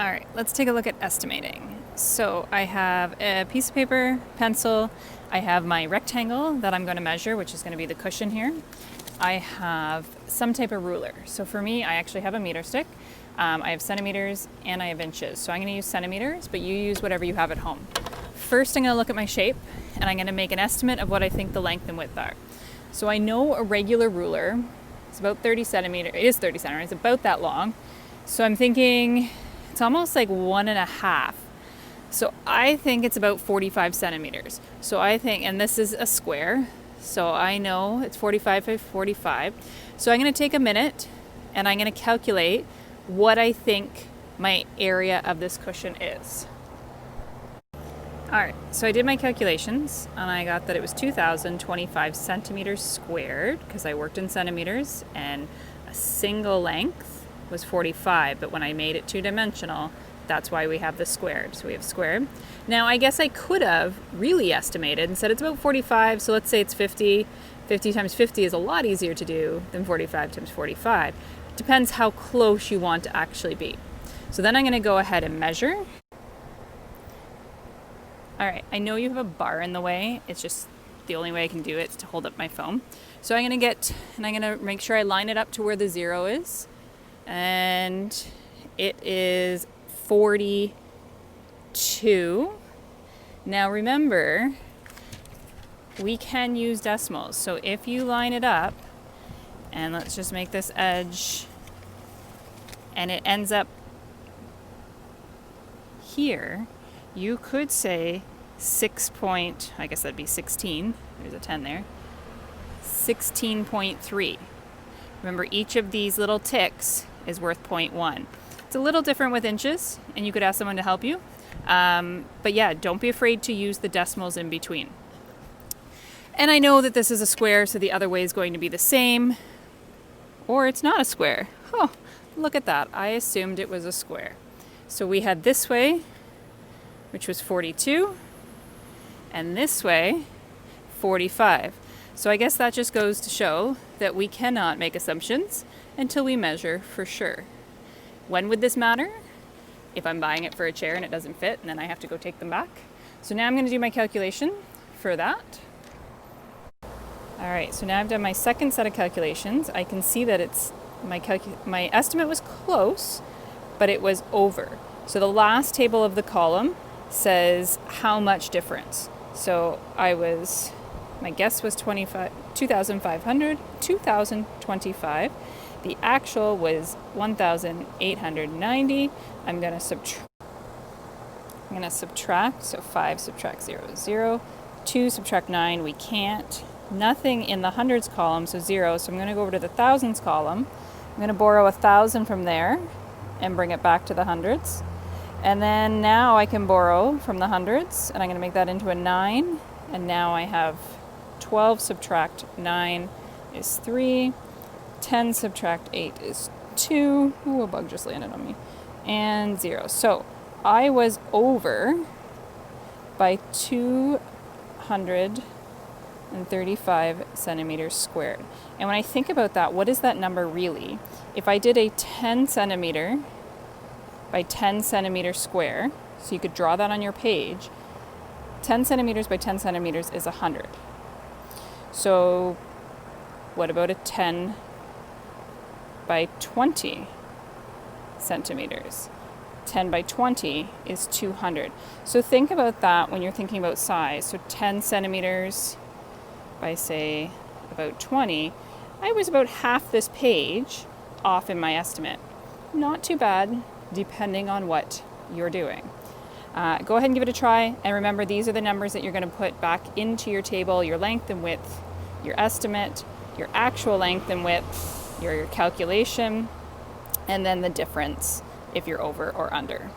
All right, let's take a look at estimating. So I have a piece of paper, pencil, I have my rectangle that I'm going to measure, which is going to be the cushion here. I have some type of ruler. So for me, I actually have a meter stick. I have centimeters and I have inches. So I'm going to use centimeters, but you use whatever you have at home. First, I'm going to look at my shape and I'm going to make an estimate of what I think the length and width are. So I know a regular ruler is about 30 centimeters. It is 30 centimeters, about that long. So I'm thinking it's almost like 1.5. So I think it's about 45 centimeters. So I think, and this is a square, so I know it's 45 by 45. So I'm going to take a minute and I'm going to calculate what I think my area of this cushion is. All right, so I did my calculations and I got that it was 2,025 centimeters squared because I worked in centimeters, and a single length was 45, but when I made it two-dimensional, that's why we have the squared. So we have squared. Now, I guess I could have really estimated and said it's about 45, so let's say it's 50. 50 times 50 is a lot easier to do than 45 times 45. It depends how close you want to actually be. So then I'm going to go ahead and measure. All right, I know you have a bar in the way. It's just the only way I can do it is to hold up my phone. So I'm going to make sure I line it up to where the 0 is. And it is 42. Now remember, we can use decimals. So if you line it up, and let's just make this edge, and it ends up here, you could say I guess that'd be 16. There's a 10 there. 16.3. Remember, each of these little ticks is worth 0.1. It's a little different with inches, and you could ask someone to help you. But yeah, don't be afraid to use the decimals in between. And I know that this is a square, so the other way is going to be the same. Or it's not a square. Oh, look at that. I assumed it was a square. So we had this way, which was 42, and this way, 45. So I guess that just goes to show that we cannot make assumptions until we measure for sure. When would this matter? If I'm buying it for a chair and it doesn't fit, and then I have to go take them back. So now I'm going to do my calculation for that. All right, so now I've done my second set of calculations. I can see that my estimate was close, but it was over. So the last table of the column says how much difference. So my guess was 2,025. The actual was 1,890. I'm going to subtract. So 5 subtract 0 is 0. 2 subtract 9, we can't. Nothing in the hundreds column, so 0. So I'm going to go over to the thousands column. I'm going to borrow 1,000 from there and bring it back to the hundreds. And then now I can borrow from the hundreds, and I'm going to make that into a 9. And now I have 12 subtract 9 is 3. 10 subtract 8 is 2. Ooh, a bug just landed on me. And 0. So I was over by 235 centimeters squared. And when I think about that, what is that number really? If I did a 10 centimeter by 10 centimeter square, so you could draw that on your page, 10 centimeters by 10 centimeters is 100. So what about a 10 by 20 centimeters? 10 by 20 is 200. So think about that when you're thinking about size. So 10 centimeters by, say, about 20, I was about half this page off in my estimate. Not too bad, depending on what you're doing. Go ahead and give it a try. And remember, these are the numbers that you're going to put back into your table: your length and width, your estimate, your actual length and width, your calculation, and then the difference if you're over or under.